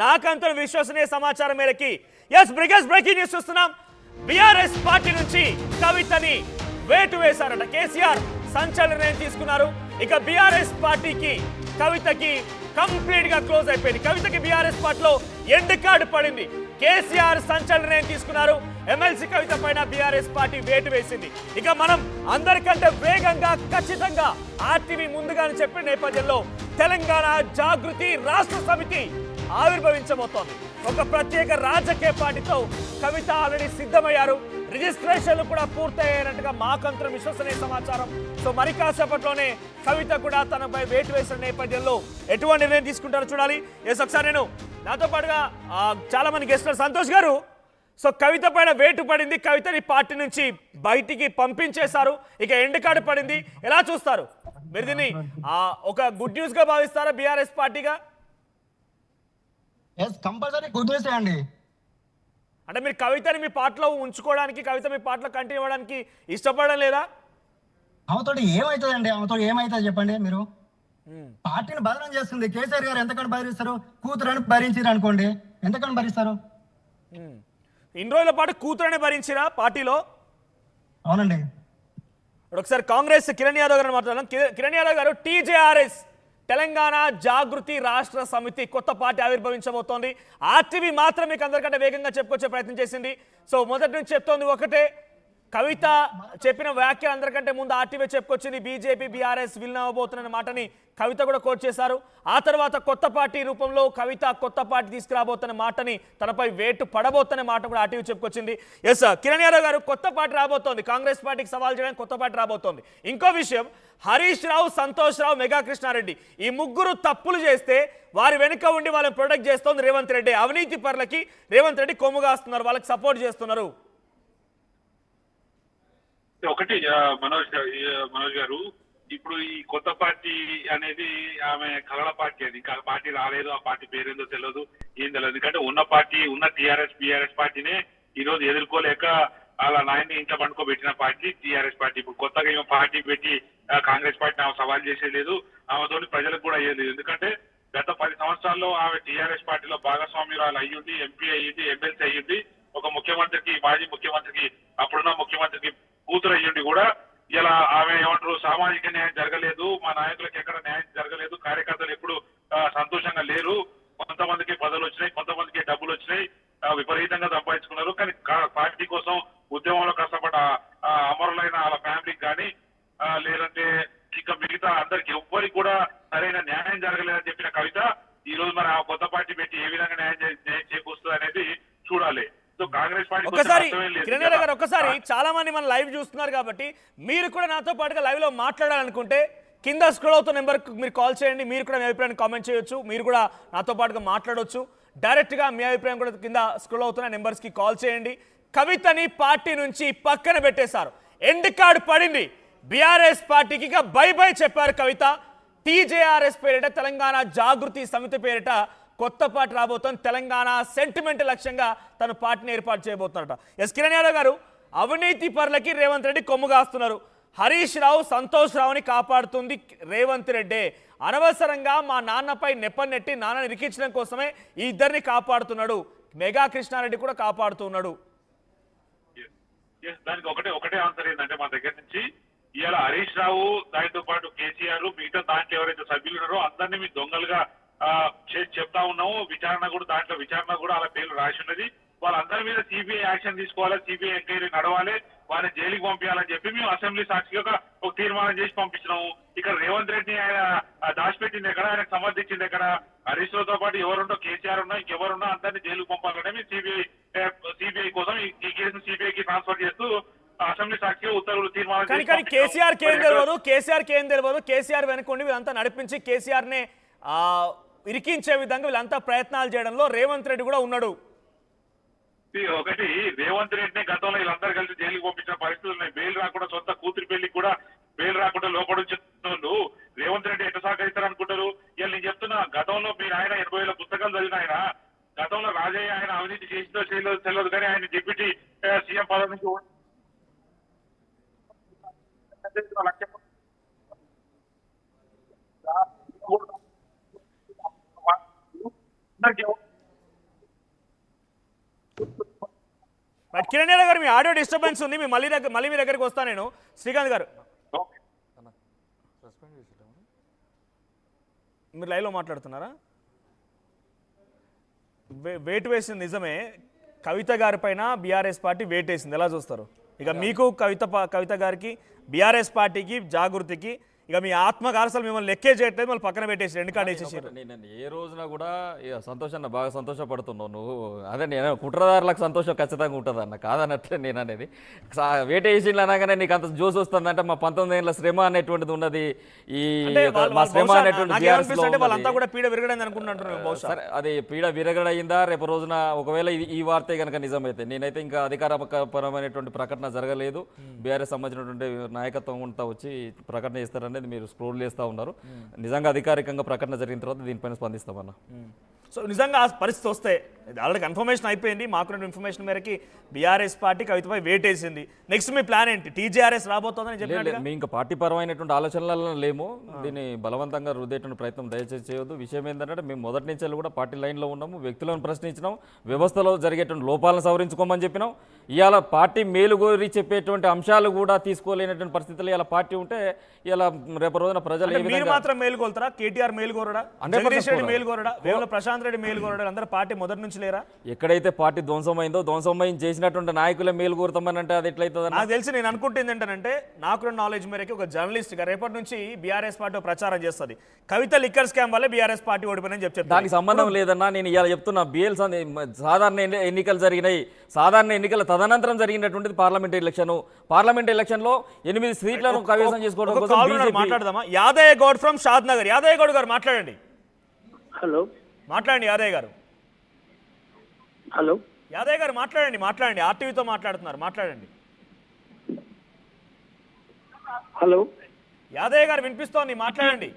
నాకంత విశ్వసనీయ సమాచారం మేరకి బ్రేకింగ్ న్యూస్ చూస్తున్నాం. బీఆర్ఎస్ పార్టీ నుంచి కవితని వేటు వేశారట. కేసీఆర్ సంచలన నిర్ణయం తీసుకున్నారు. ఇక బీఆర్ఎస్ పార్టీకి కవితకి కంప్లీట్ గా క్లోజ్ అయిపోయింది. కవితకి బీఆర్ఎస్ పార్టీలో ఎండ్ కార్డు పడింది. కేసీఆర్ సంచలన నిర్ణయం తీసుకున్నారు. ఎమ్మెల్సీ కవిత పైన బీఆర్ఎస్ పార్టీ వేటు వేసింది. ఇక మనం అందరికంటే వేగంగా ఖచ్చితంగా ఆర్టీవీ ముందుగానే చెప్పిన నేపథ్యంలో తెలంగాణ జాగృతి రాష్ట్ర సమితి ఆవిర్భవించబోతోంది. ఒక ప్రత్యేక రాజకీయ పార్టీతో కవిత ఆల్రెడీ సిద్ధమయ్యారు. రిజిస్ట్రేషన్లు కూడా పూర్తయ్యాయన్నట్టుగా మాకంతరం విశ్వసనీయ సమాచారం. సో మరి కాసేపట్లోనే కవిత కూడా తనపై వేటు వేసిన నేపథ్యంలో ఎటువంటి నిర్ణయం తీసుకుంటారో చూడాలి. ఒకసారి నేను నాతో పాటుగా చాలా మంది గెస్టులు సంతోష్ గారు. సో కవిత పైన వేటు పడింది. కవితని పార్టీ నుంచి బయటికి పంపించేశారు. ఇక ఎండ్ కార్డు పడింది. ఎలా చూస్తారు మీరు దీన్ని? ఒక గుడ్ న్యూస్ గా భావిస్తారా బీఆర్ఎస్ పార్టీగా? కంపల్సరీ గుడ్ న్యూస్ అండి. అంటే మీరు కవితని మీ పాటలో ఉంచుకోవడానికి, కవిత మీ పాటలో కంటిన్యూ అవ్వడానికి ఇష్టపడడం లేదా? ఆమెతోటి ఏమవుతుందండి? ఆమెతో ఏమవుతుంది చెప్పండి మీరు? పార్టీని బదనం చేస్తుంది. కేసీఆర్ గారు ఎంతకన్నా భరిస్తారు? కూతురని భరించారు అనుకోండి, ఎంతకన్నా భరిస్తారు? ఇన్ని రోజుల పాటు కూతురనే భరించిరా పార్టీలో? అవునండి. ఒకసారి కాంగ్రెస్ కిరణ్ యాదవ్ గారు మాట్లాడదాం. కిరణ్ యాదవ్ గారు, టీజేఆర్ఎస్ తెలంగాణ జాగృతి రాష్ట్ర సమితి కొత్త పార్టీ ఆవిర్భవించబోతోంది. ఆర్టీవీ మాత్రం మీకు అందరికంటే వేగంగా చెప్పుకొచ్చే ప్రయత్నం చేసింది. సో మొదటి నుంచి చెప్తోంది ఒకటే, కవిత చెప్పిన వ్యాఖ్యలు అందరికంటే ముందు ఆర్టీవీ చెప్పుకొచ్చింది. బీజేపీ బీఆర్ఎస్ విలీనం అవ్వబోతున్న మాటని కవిత కూడా కోట్ చేశారు. ఆ తర్వాత కొత్త పార్టీ రూపంలో కవిత కొత్త పార్టీ తీసుకురాబోతున్న మాటని, తనపై వేటు పడబోతున్న మాట కూడా ఆర్టీవీ చెప్పుకొచ్చింది. ఎస్ కిరణ్ యాదవ్ గారు, కొత్త పార్టీ రాబోతోంది. కాంగ్రెస్ పార్టీకి సవాల్ చేయడానికి కొత్త పార్టీ రాబోతోంది. ఇంకో విషయం, హరీష్ రావు, సంతోష్ రావు, మెగా కృష్ణారెడ్డి ఈ ముగ్గురు తప్పులు చేస్తే వారి వెనుక ఉండి వాళ్ళని ప్రొటెక్ట్ చేస్తోంది రేవంత్ రెడ్డి. అవినీతి పరులకి రేవంత్ రెడ్డి కొమ్ముగాస్తున్నారు, వాళ్ళకి సపోర్ట్ చేస్తున్నారు. ఒకటి మనోజ్ గారు, ఇప్పుడు ఈ కొత్త పార్టీ అనేది ఆమె కలల పార్టీ. అది ఇంకా పార్టీ రాలేదు, ఆ పార్టీ పేరేందో తెలియదు, ఏం తెలియదు. ఎందుకంటే ఉన్న పార్టీ, ఉన్న టీఆర్ఎస్ బీఆర్ఎస్ పార్టీనే ఈ రోజు ఎదుర్కోలేక అలా నాయన్ని ఇంట్లో పండుకోబెట్టిన పార్టీ టీఆర్ఎస్ పార్టీ. ఇప్పుడు కొత్తగా ఏమో పార్టీ పెట్టి కాంగ్రెస్ పార్టీని ఆమె సవాల్ చేసేది లేదు, ఆమెతో ప్రజలకు కూడా అయ్యేది. ఎందుకంటే గత 10 సంవత్సరాల్లో ఆమె టీఆర్ఎస్ పార్టీలో భాగస్వామ్యురాలు అయ్యుండి, ఎంపీ అయ్యింది, ఎమ్మెల్సీ అయ్యింది, ఒక ముఖ్యమంత్రికి, మాజీ ముఖ్యమంత్రికి, అప్పుడున్న ముఖ్యమంత్రికి కూతురు అయ్యుండి కూడా ఇలా ఆమె ఏమంటారు, సామాజిక న్యాయం జరగలేదు, మా నాయకులకు ఎక్కడ న్యాయం జరగలేదు, కార్యకర్తలు ఎప్పుడు సంతోషంగా లేరు, కొంతమందికి పదవులు వచ్చినాయి, కొంతమందికి డబ్బులు వచ్చినాయి, విపరీతంగా సంపాదించుకున్నారు. కానీ పార్టీ కోసం ఉద్యమంలో కష్టపడ్డ అమరులైన వాళ్ళ ఫ్యామిలీకి కానీ లేదంటే ఇంకా మిగతా అందరికి ఎవ్వరికి కూడా సరైన న్యాయం జరగలేదని చెప్పిన కవిత ఈ రోజు మరి ఆ కొత్త పార్టీ పెట్టి ఏ విధంగా న్యాయం చేకూరుస్తుంది అనేది చూడాలి. ఒకసారి కిరణ్ గారు, ఒకసారి చాలా మంది మన లైవ్ చూస్తున్నారు కాబట్టి మీరు కూడా నాతో పాటుగా లైవ్ లో మాట్లాడాలనుకుంటే కింద స్క్రోల్ అవుతున్న నెంబర్ మీరు కాల్ చేయండి. మీరు కూడా మీ అభిప్రాయాన్ని కామెంట్ చేయొచ్చు, మీరు కూడా నాతో పాటుగా మాట్లాడవచ్చు. డైరెక్ట్ గా మీ అభిప్రాయం కూడా కింద స్క్రోల్ అవుతున్న నెంబర్స్ కి కాల్ చేయండి. కవితని పార్టీ నుంచి పక్కన పెట్టేశారు, ఎండ్ కార్డు పడింది. బీఆర్ఎస్ పార్టీకి ఇక బై బై చెప్పారు కవిత. టీజేఆర్ఎస్ పేరిట, తెలంగాణ జాగృతి సమితి పేరిట కొత్త పార్టీ రాబోతోంది. తెలంగాణ సెంటిమెంట్ లక్ష్యంగా తన పార్టీని ఏర్పాటు చేయబోతున్నారట. కిరణ్ యాదవ్ గారు, అవినీతి పరులకి రేవంత్ రెడ్డి కొమ్ముగాస్తున్నారు. హరీష్ రావు, సంతోష్ రావుని కాపాడుతుంది రేవంత్ రెడ్డి. అనవసరంగా మా నాన్నపై నెప్పనెట్టి నాన్నని ఇరికించడం కోసమే ఈ ఇద్దరిని కాపాడుతున్నాడు. మెగా కృష్ణారెడ్డి కూడా కాపాడుతున్నాడు. దానికి ఒకటే ఆన్సర్ ఏంటంటే, మా దగ్గర నుంచి ఇవాళ హరీష్ రావు, దానితో పాటు కేసీఆర్, మిగతా దాంట్లో ఎవరైతే సభ్యులు ఉన్నారో అందరినీ మీ దొంగలుగా చెప్తా ఉన్నాము. దాంట్లో విచారణ కూడా అలా పేర్లు రాసి ఉన్నది. వాళ్ళందరి మీద సిబిఐ యాక్షన్ తీసుకోవాలి, సిబిఐ ఎంక్వైరీ నడవాలి, వారిని జైలుకి పంపించాలని చెప్పి మేము అసెంబ్లీ సాక్షిగా ఒక తీర్మానం చేసి పంపించినాము. ఇక్కడ రేవంత్ రెడ్డి ఆయన దాచిపెట్టింది ఎక్కడ, ఆయనకు సమర్థించింది ఎక్కడ? హరీష్ రావుతో పాటు ఎవరుండో, కేసీఆర్ ఉన్నా, ఇంకెవరున్నా అందరినీ జైలుకు పంపాలంటే మేము సిబిఐ కోసం ఈ కేసును సిబిఐకి ట్రాన్స్ఫర్ చేస్తూ అసెంబ్లీ సాక్షిగా ఉత్తర్వులు తీర్మానం. కానీ కేసీఆర్ ఏం తెలియదు. కేసీఆర్ వెనుకుండి వీళ్ళంతా నడిపించి కేసీఆర్ నే ఇరికించే విధంగా వీళ్ళంతా ప్రయత్నాలు చేయడంలో రేవంత్ రెడ్డి కూడా ఉన్నాడు. ఒకటి, రేవంత్ రెడ్డిని గతంలో వీళ్ళందరూ కలిసి జైలుకి పంపించిన పరిస్థితులు ఉన్నాయి. బెయిల్ రాకుండా, సొంత కూతురి పెళ్లికి కూడా బెయిల్ రాకుండా లోపడించుతున్నారు. రేవంత్ రెడ్డి ఎట్లా సహకరిస్తారు అనుకుంటారు? ఇలా నేను చెప్తున్నా, గతంలో మీరు ఆయన 80,000 పుస్తకాలు చదివిన ఆయన, గతంలో రాజయ్య ఆయన అవినీతి చేసిందో చేయలేదు తెలియదు, కానీ ఆయన డిప్యూటీ సీఎం పదవి నుంచి బట్ కిరణ్ యాదవ్ గారు మీ ఆడియో డిస్టర్బెన్స్ ఉంది, మళ్ళీ మీ దగ్గరికి వస్తాను నేను. శ్రీకాంత్ గారు మీరు లైవ్లో మాట్లాడుతున్నారా? వేటు వేసింది నిజమే, కవిత గారి పైన బీఆర్ఎస్ పార్టీ వేటు వేసింది, ఎలా చూస్తారు? ఇక మీకు కవిత గారికి బీఆర్ఎస్ పార్టీకి జాగృతికి ఇక మీ ఆత్మకు అసలు మిమ్మల్ని లెక్కే చేయట్లేదు, మళ్ళీ పక్కన పెట్టేసి రెండు కార్డు వేసేసారు. నేను ఏ రోజున కూడా సంతోషాన్ని బాగా సంతోషపడుతున్నావు నువ్వు. అదే నేను కుట్రదారులకు సంతోషం ఖచ్చితంగా ఉంటుంది అన్న, కాదన్నట్లే నేను అనేది. వేట వేసిండ్లు అనగానే నీకు అంత జోస్ వస్తుందంటే మా 19 ఏళ్ళ శ్రమ అనేటువంటిది ఉన్నది, ఈ మా శ్రమ అనేటువంటి వాళ్ళంతా కూడా పీడ విరగడని అనుకుంటున్నారు. సరే అది పీడ విరగడయిందా రేపు రోజున ఒకవేళ ఈ వార్తే కనుక నిజమైతే, నేనైతే ఇంకా అధికారపరమైనటువంటి ప్రకటన జరగలేదు, బీఆర్ఎస్ సంబంధించినటువంటి నాయకత్వం అంతా వచ్చి ప్రకటన చేస్తారని మీరు స్క్రోల్ చేస్తూ ఉన్నారు. నిజంగా అధికారికంగా ప్రకటన జరిగిన తర్వాత దీనిపైన స్పందిస్తామన్నా. సో నిజంగా ఆ పరిస్థితి వస్తే ఆల్రెడీ కన్ఫర్మేషన్ అయిపోయింది, మాకు ఇన్ఫర్మేషన్ మేరకి బీఆర్ఎస్ పార్టీ కవితపై వేటేసింది. నెక్స్ట్ మీ ప్లాన్ ఏంటి? టీజేఆర్ఎస్ రాబోతోందని చెప్పినట్టుగా మీ ఇంకా పార్టీ పరమైనటువంటి ఆలోచనలలో లేము, దీన్ని బలవంతంగా రుద్దేటువంటి ప్రయత్నం దయచేసి చేయొద్దు. విషయం ఏంటంటే మేము మొదటి నుంచి కూడా పార్టీ లైన్లో ఉన్నాము, వ్యక్తులను ప్రశ్నించినాం, వ్యవస్థలో జరిగేటువంటి లోపాలను సవరించుకోమని చెప్పినాం. ఇవాళ పార్టీ మేలుగోరి చెప్పేటువంటి అంశాలు కూడా తీసుకోలేనటువంటి పరిస్థితులు ఇలా పార్టీ ఉంటే ఇలా రేపు రోజున ప్రజలు మీరు మాత్రం మేలుకోలుతారా? కేటీఆర్ మేలుకోరడా? జగదీష్ రెడ్డి మేలుకోరడా? వేముల ప్రశాంత్ రెడ్డి మేలుకోరడా? అందరూ పార్టీ మొదటి నుంచి లేరా? ఎక్కడైతే పార్టీ ధ్వంసమైందో ధ్వంసమైన చేసినటువంటి నాయకులే మేలుకోరుతామని అంటే అది ఎట్లయితుంది? నాకు తెలిసి నేను అనుకుంటుంది ఏంటంటే, నాకు నాలెడ్జ్ మేరకు ఒక జర్నలిస్ట్ గా రేపటి నుంచి బీఆర్ఎస్ పార్టీ ప్రచారం చేస్తుంది, కవిత లిక్కర్ స్కామ్ వల్లే బీఆర్ఎస్ పార్టీ ఓడిపోయిందని చెప్తాను. దానికి సంబంధం లేదన్నా, నేను ఇలా చెప్తున్నా. బిఎల్ సాధారణ ఎన్నికలు జరిగినాయి, సాధారణ ఎన్నికల తదనంతరం జరిగినటువంటిది పార్లమెంట్ ఎలక్షన్ లో 8 సీట్లను కైవసం చేసుకోవడం. మాట్లాడదామా? యాదయ్య గౌడ్ ఫ్రమ్ షాద్ నగర్. యాదయ్య గౌడ్ గారు మాట్లాడండి. హలో మాట్లాడండి యాదయ్య గారు. హలో యాదయ్య గారు మాట్లాడండి. ఆర్టీవీతో మాట్లాడుతున్నారు, మాట్లాడండి. హలో యాదయ్య గారు వినిపిస్తోంది, మాట్లాడండి.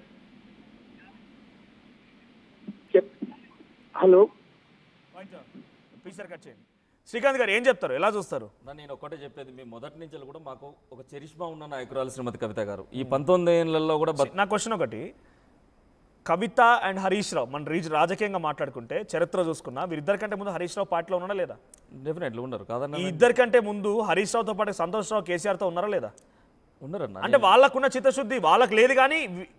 హలో పీసర్ కట్ చేయండి. శ్రీకాంత్ గారు ఏం చెప్తారు, ఎలా చూస్తారు? నేను ఒకటే చెప్పేది, మేము మొదటి నుంచి కూడా మాకు ఒక చరిష్మా ఉన్న నాయకురాలు శ్రీమతి కవిత గారు. ఈ 19 ఏళ్లలో కూడా నా క్వశ్చన్ ఒకటి, కవిత అండ్ హరీష్ రావు మన రాజకీయంగా మాట్లాడుకుంటే చరిత్ర చూసుకున్నా వీరిద్దరి కంటే ముందు హరీష్ రావు పార్టీలో ఉన్నారా లేదా? డెఫినెట్లీ ఉన్నారు కాదన్న. ఈ ఇద్దరి కంటే ముందు హరీష్ రావుతో పాటు సంతోష్ రావు కేసీఆర్తో ఉన్నారా లేదా? ఉన్నారన్న. అంటే వాళ్ళకున్న చిత్తశుద్ధి వాళ్ళకి లేదు, కానీ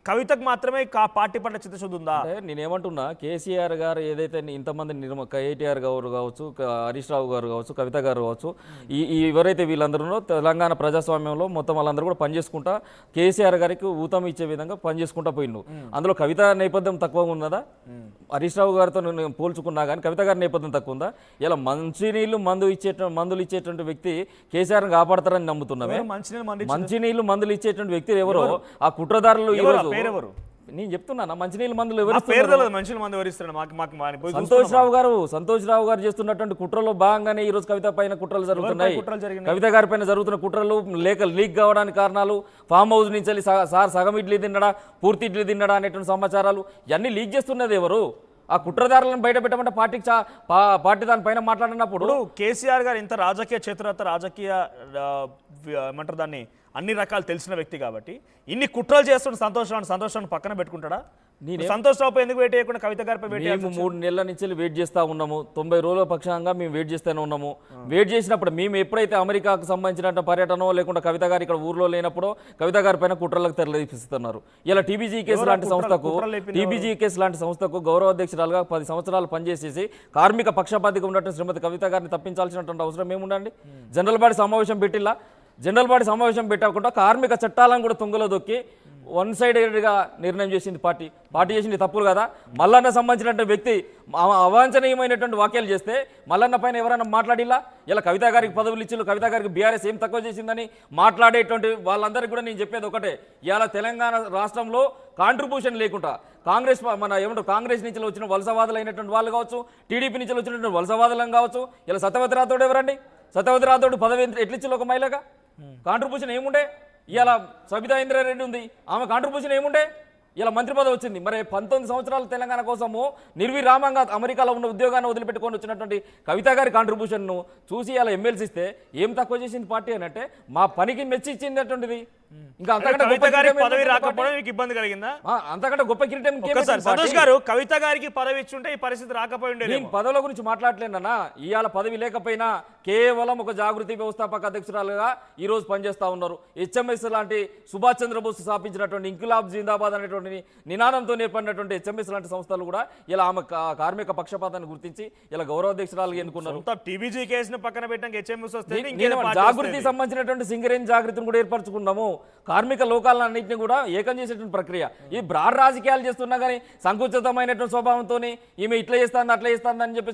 కవితకు మాత్రమే పార్టీ పట్ల చిత్తశుద్ధి ఉందా? నేనేమంటున్నా, కేసీఆర్ గారు ఏదైతే ఇంతమంది కేటీఆర్ గారు కావచ్చు, హరీష్ రావు గారు కావచ్చు, కవిత గారు కావచ్చు, ఎవరైతే వీళ్ళందరూ తెలంగాణ ప్రజాస్వామ్యంలో మొత్తం వాళ్ళందరూ కూడా పనిచేసుకుంటా కేసీఆర్ గారికి ఊతం ఇచ్చే విధంగా పనిచేసుకుంటా పోయిండు. అందులో కవిత నేపథ్యం తక్కువగా ఉన్నదా? హరీష్ రావు గారితో పోల్చుకున్నా కానీ కవిత గారి నేపథ్యం తక్కువ ఉందా? ఇలా మంచినీళ్ళు మందులు ఇచ్చేటువంటి వ్యక్తి కేసీఆర్ని కాపాడతారని నమ్ముతున్నామే. మంచినీళ్ళు మందులు ఇచ్చేటువంటి వ్యక్తి ఎవరో ఆ కుట్రదారులు నేను చెప్తున్నా. మంచినీళ్ళు మందులు సంతోష్ రావు గారు చేస్తున్నటువంటి కుట్రలో భాగంగానే ఈ రోజు కవిత పైన కుట్రలు జరుగుతున్నాయి. కవిత గారి పైన జరుగుతున్న కుట్రలు లీక్ కావడానికి కారణాలు ఫామ్ హౌస్ నుంచి సార్ సగం ఇడ్లీ తిన్నడా పూర్తి ఇడ్లీ తిన్నడా అనేటువంటి సమాచారాలు ఇవన్నీ లీక్ చేస్తున్నది ఎవరు? ఆ కుట్రదారులను బయట పెట్టమంటే పార్టీ దానిపైన మాట్లాడినప్పుడు కేసీఆర్ గారు ఇంత రాజకీయ చేతులత రాజకీయ ఏమంటారు దాన్ని అన్ని రకాలు తెలిసిన వ్యక్తి కాబట్టి ఇన్ని కుట్రలు చేస్తున్న సంతోషాన్ని పక్కన పెట్టుకుంటాడా? సంతోష్ రావుపై ఎందుకు వెయిట్ చేయకుండా కవిత గారిపై వెయిట్? మేము 3 నెలల నుంచి వెయిట్ చేస్తూ ఉన్నాము, 90 రోజుల పక్షంగా మేము వెయిట్ చేస్తూనే ఉన్నాము. వెయిట్ చేసినప్పుడు మేము ఎప్పుడైతే అమెరికాకు సంబంధించిన పర్యటనో లేకుండా కవిత గారు ఇక్కడ ఊర్లో లేనప్పుడు కవిత గారి పైన కుట్రలకు తెరలేపిస్తున్నారు. ఇలా టీబీజీ కేసు లాంటి సంస్థకు గౌరవ అధ్యక్షురాలుగా 10 సంవత్సరాలు పనిచేసేసి కార్మిక పక్షపాతిగా ఉన్నట్టు శ్రీమతి కవిత గారిని తప్పించాల్సినటువంటి అవసరం ఏముండండి? జనరల్ బాడీ సమావేశం పెట్టకుండా కార్మిక చట్టాలను కూడా తుంగలో దొక్కి వన్ సైడెడ్గా నిర్ణయం చేసింది పార్టీ చేసింది తప్పులు కదా. మల్లన్న సంబంధించినటువంటి వ్యక్తి అవాంఛనీయమైనటువంటి వ్యాఖ్యలు చేస్తే మల్లన్న పైన ఎవరైనా మాట్లాడిలా? ఇలా కవిత గారికి పదవులు ఇచ్చి కవిత గారికి బీఆర్ఎస్ ఏం తక్కువ చేసిందని మాట్లాడేటువంటి వాళ్ళందరికీ కూడా నేను చెప్పేది ఒకటే, ఇలా తెలంగాణ రాష్ట్రంలో కాంట్రిబ్యూషన్ లేకుండా కాంగ్రెస్ నుంచి వచ్చిన వలసవాదులు అయినటువంటి వాళ్ళు కావచ్చు, టీడీపీ నుంచి వచ్చినటువంటి వలసవాదులను కావచ్చు, ఇలా సత్యవతి రాథోడ్ ఎవరండి? సత్యవతి రాథోడ్ పదవి ఎట్లిచ్చి ఒక మహిళగా కాంట్రిబ్యూషన్ ఏముండే? ఇలా సబితా ఇంద్రారెడ్డి ఉంది, ఆమె కాంట్రిబ్యూషన్ ఏముండే? ఇలా మంత్రి పదవి వచ్చింది. మరి 19 సంవత్సరాల తెలంగాణ కోసము నిర్విరామంగా అమెరికాలో ఉన్న ఉద్యోగాన్ని వదిలిపెట్టుకొని వచ్చినటువంటి కవిత గారి కాంట్రిబ్యూషన్ను చూసి ఇలా ఎమ్మెల్సీ ఇస్తే ఏం తక్కువ చేసింది పార్టీ అని అంటే మా పనికి మెచ్చి ఇచ్చింది అటువంటిది. ఇంకా అంతకంటే కవిత గొప్ప గారికి కిరీటం పదవి ఏంటంటే రాకపోవడం మీకు ఇబ్బంది కలిగిందా? అంతకంటే గొప్ప కిరీటం ఇంకేం ఒక్కసారి పెట్టింది పార్టీ? సంతోష్ గారు, కవిత గారికి పదవి ఇచ్చుంటే ఈ పరిస్థితి రాకపోయి ఉండేది. నేను పదవుల గురించి మాట్లాడలేనన్నా. ఇవాళ పదవి లేకపోయినా కేవలం ఒక జాగృతి వ్యవస్థాపక అధ్యక్షురాలుగా ఈ రోజు పనిచేస్తా ఉన్నారు. హెచ్ఎంఎస్ లాంటి సుభాష్ చంద్రబోస్ స్థాపించినటువంటి ఇంకులాబ్ జిందాబాద్ అనేటువంటి నినాదంతో ఏర్పడినటువంటి హెచ్ఎంఎస్ లాంటి సంస్థలు కూడా ఇలా ఆమె కార్మిక పక్షపాతాన్ని గుర్తించి ఇలా గౌరవాధ్యక్షురాలుగా ఎన్నుకున్నారు. టీబీజీ కేసును పక్కన పెట్టడానికి హెచ్ఎంఎస్ వస్తే నేను జాగృతి సంబంధించినటువంటి సింగరేణి జాగృతిని కూడా ఏర్పరచుకున్నాము. కార్మిక లోకాలన్నింటినీ కూడా ఏకం చేసేటువంటి ప్రక్రియ. ఈ బ్రాడ్ రాజకీయాలు చేస్తున్నా కానీ సంకుచితమైనటువంటి స్వభావంతో ఈమె ఇట్లా చేస్తాను అట్లా చేస్తాను అని చెప్పి